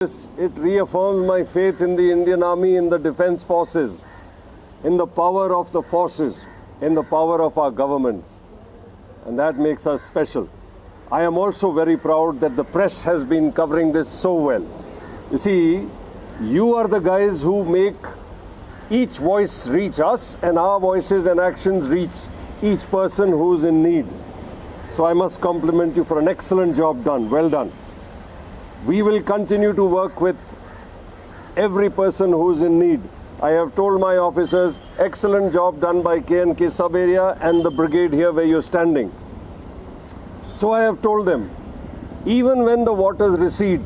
It reaffirms my faith in the Indian Army, in the defense forces, in the power of the forces, in the power of our governments. And that makes us special. I am also very proud that the press has been covering this so well. You see, you are the guys who make each voice reach us, and our voices and actions reach each person who's in need. So I must compliment you for an excellent job done. Well done. We will continue to work with every person who's in need. I have told my officers, excellent job done by K&K sub-area and the brigade here where you're standing. So I have told them, even when the waters recede,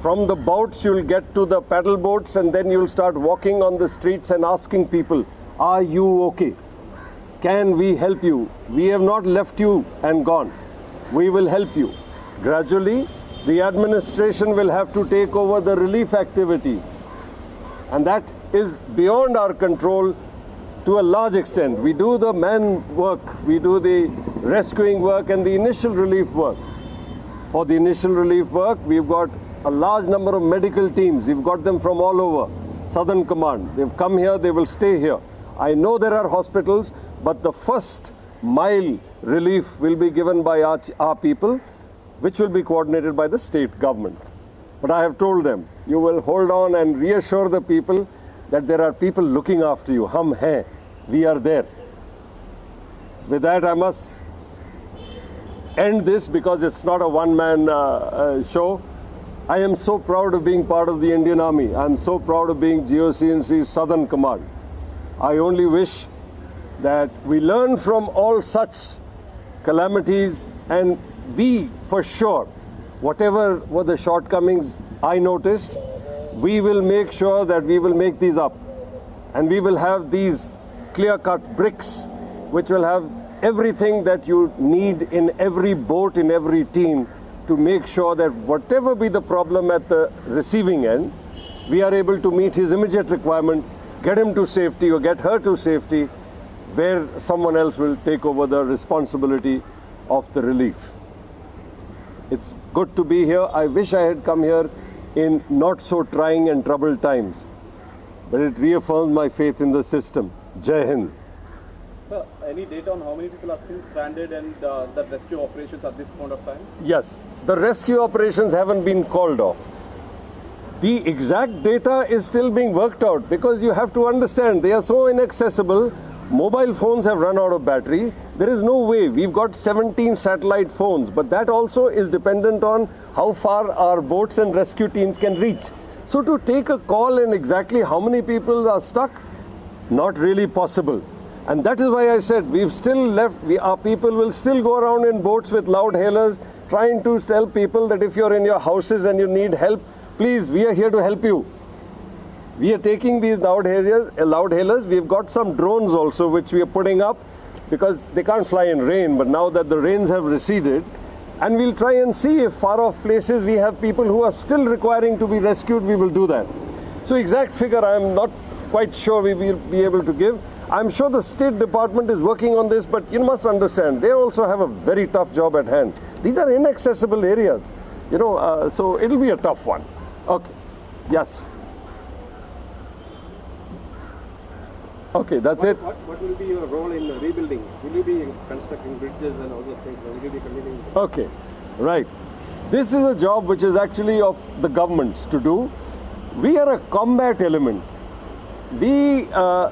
from the boats you'll get to the paddle boats, and then you'll start walking on the streets and asking people, are you okay? Can we help you? We have not left you and gone. We will help you. Gradually, the administration will have to take over the relief activity. And that is beyond our control to a large extent. We do the man work, we do the rescuing work and the initial relief work. For the initial relief work, we've got a large number of medical teams. We've got them from all over. Southern Command. They've come here, they will stay here. I know there are hospitals, but the first mile relief will be given by our people, which will be coordinated by the state government. But I have told them, you will hold on and reassure the people that there are people looking after you. Hum hai, we are there. With that, I must end this because it's not a one-man show. I am so proud of being part of the Indian Army. I'm so proud of being GOC&C's Southern Command. I only wish that we learn from all such calamities, and we, for sure, whatever were the shortcomings I noticed, we will make sure that we will make these up. And we will have these clear-cut bricks, which will have everything that you need in every boat, in every team, to make sure that whatever be the problem at the receiving end, we are able to meet his immediate requirement, get him to safety or get her to safety, where someone else will take over the responsibility of the relief. It's good to be here. I wish I had come here in not so trying and troubled times, but it reaffirms my faith in the system. Jai Hind. Sir, any data on how many people are still stranded and the rescue operations at this point of time? Yes, the rescue operations haven't been called off. The exact data is still being worked out because you have to understand they are so inaccessible. Mobile phones have run out of battery. There is no way. We've got 17 satellite phones, but that also is dependent on how far our boats and rescue teams can reach. So to take a call on exactly how many people are stuck, not really possible. And that is why I said we've still left, our people will still go around in boats with loud hailers trying to tell people that if you're in your houses and you need help, please, we are here to help you. We are taking these loud hailers. We've got some drones also which we are putting up because they can't fly in rain, but now that the rains have receded, and we'll try and see if far off places we have people who are still requiring to be rescued, we will do that. So exact figure I'm not quite sure we will be able to give. I'm sure the State Department is working on this, but you must understand, they also have a very tough job at hand. These are inaccessible areas, so it'll be a tough one. Okay, yes. Okay, that's it. What will be your role in rebuilding? Will you be constructing bridges and all those things? Will you be continuing? Okay, right. This is a job which is actually of the governments to do. We are a combat element. We are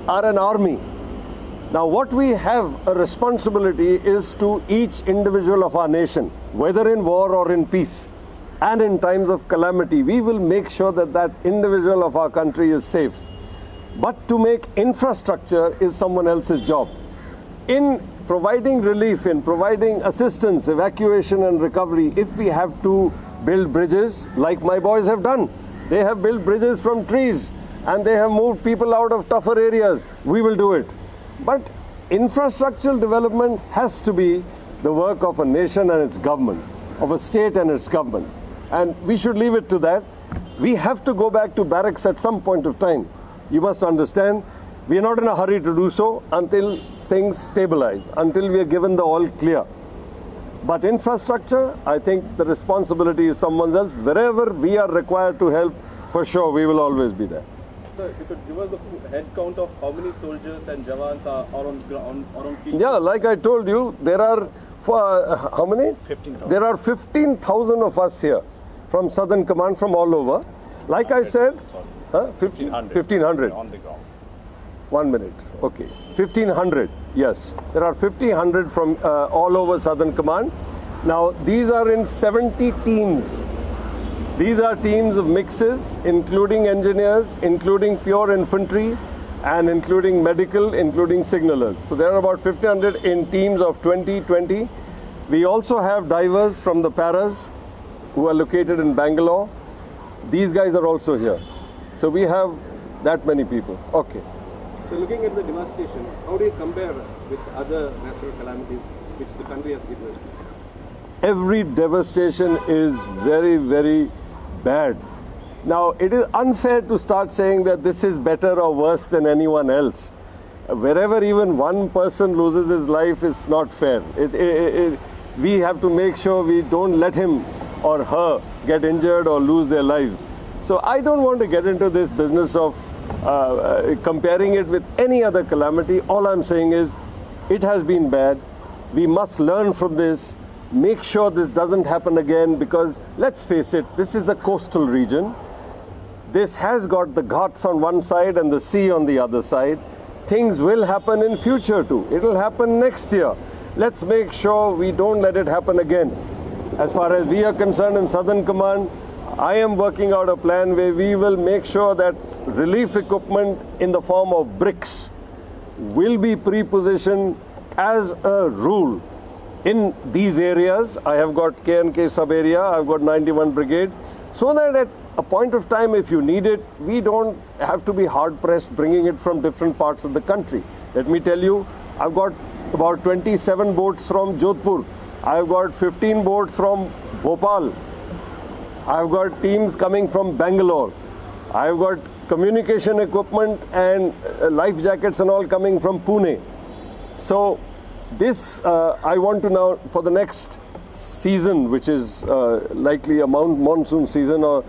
an army. Now what we have a responsibility is to each individual of our nation, whether in war or in peace, and in times of calamity, we will make sure that that individual of our country is safe. But to make infrastructure is someone else's job. In providing relief, in providing assistance, evacuation and recovery, if we have to build bridges, like my boys have done, they have built bridges from trees and they have moved people out of tougher areas, we will do it. But infrastructural development has to be the work of a nation and its government, of a state and its government. And we should leave it to that. We have to go back to barracks at some point of time. You must understand, we are not in a hurry to do so until things stabilize, until we are given the all clear. But infrastructure, I think the responsibility is someone else. Wherever we are required to help, for sure, we will always be there. Sir, if you could give us the head count of how many soldiers and jawans are on field? Yeah, like I told you, there are, how many? 15,000. There are 15,000 of us here from Southern Command, from all over. Like I said, 1,500. On the ground. 1 minute. Okay. 1,500. Yes. There are 1,500 from all over Southern Command. Now, these are in 70 teams. These are teams of mixes, including engineers, including pure infantry, and including medical, including signalers. So there are about 1,500 in teams of 20. We also have divers from the paras who are located in Bangalore. These guys are also here. So we have that many people. Okay. So looking at the devastation, how do you compare with other natural calamities which the country has witnessed? Every devastation is very, very bad. Now, it is unfair to start saying that this is better or worse than anyone else. Wherever even one person loses his life, it's not fair. We have to make sure we don't let him or her get injured or lose their lives. So I don't want to get into this business of comparing it with any other calamity. All I'm saying is it has been bad. We must learn from this, make sure this doesn't happen again, because let's face it, this is a coastal region. This has got the Ghats on one side and the sea on the other side. Things will happen in future too. It'll happen next year. Let's make sure we don't let it happen again. As far as we are concerned in Southern Command, I am working out a plan where we will make sure that relief equipment in the form of bricks will be pre-positioned as a rule in these areas. I have got K&K sub-area, I've got 91 Brigade, so that at a point of time, if you need it, we don't have to be hard-pressed bringing it from different parts of the country. Let me tell you, I've got about 27 boats from Jodhpur. I've got 15 boats from Bhopal. I've got teams coming from Bangalore. I've got communication equipment and life jackets and all coming from Pune. So this, I want to now, for the next season, which is likely a monsoon season, or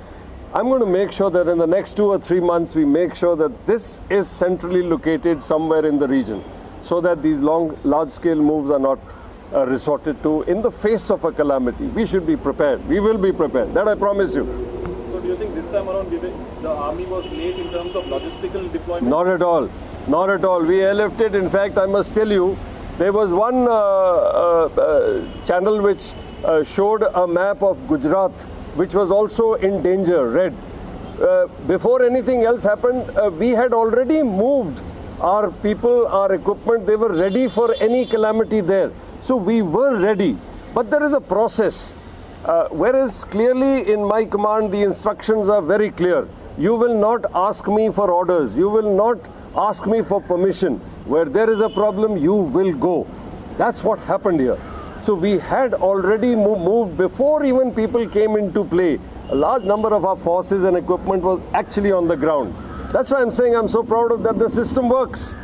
I'm going to make sure that in the next 2 or 3 months, we make sure that this is centrally located somewhere in the region, so that these large-scale moves are not resorted to in the face of a calamity. We should be prepared. We will be prepared. That I promise you. So do you think this time around the army was late in terms of logistical deployment? Not at all. Not at all. We airlifted. In fact, I must tell you, there was one channel which showed a map of Gujarat, which was also in danger, red. Before anything else happened, we had already moved our people, our equipment. They were ready for any calamity there. So we were ready. But there is a process. Whereas clearly in my command, the instructions are very clear. You will not ask me for orders. You will not ask me for permission. Where there is a problem, you will go. That's what happened here. So we had already moved before even people came into play. A large number of our forces and equipment was actually on the ground. That's why I'm saying I'm so proud of that the system works.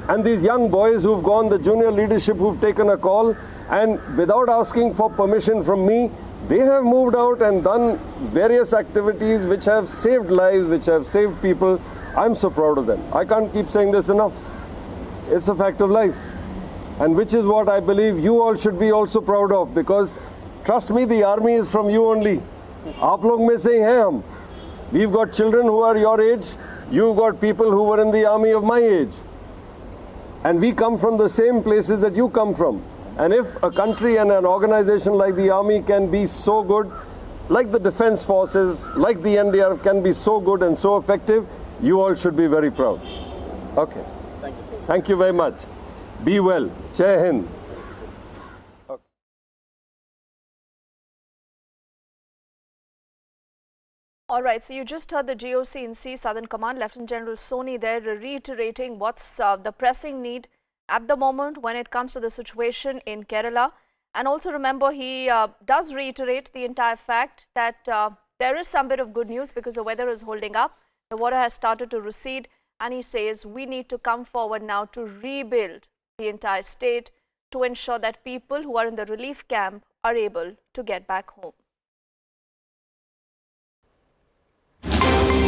And these young boys who've gone, the junior leadership who've taken a call, and without asking for permission from me, they have moved out and done various activities which have saved lives, which have saved people. I'm so proud of them. I can't keep saying this enough. It's a fact of life. And which is what I believe you all should be also proud of, because trust me, the army is from you only. Aap log mein se hi hain hum. We've got children who are your age. You've got people who were in the army of my age. And we come from the same places that you come from. And if a country and an organization like the army can be so good, like the defense forces, like the NDRF can be so good and so effective, you all should be very proud. Okay. Thank you. Thank you very much. Be well. Jai Hind. All right, so you just heard the GOC-in-C Southern Command, Lieutenant General Soni there reiterating what's the pressing need at the moment when it comes to the situation in Kerala. And also remember, he does reiterate the entire fact that there is some bit of good news because the weather is holding up. The water has started to recede, and he says we need to come forward now to rebuild the entire state to ensure that people who are in the relief camp are able to get back home.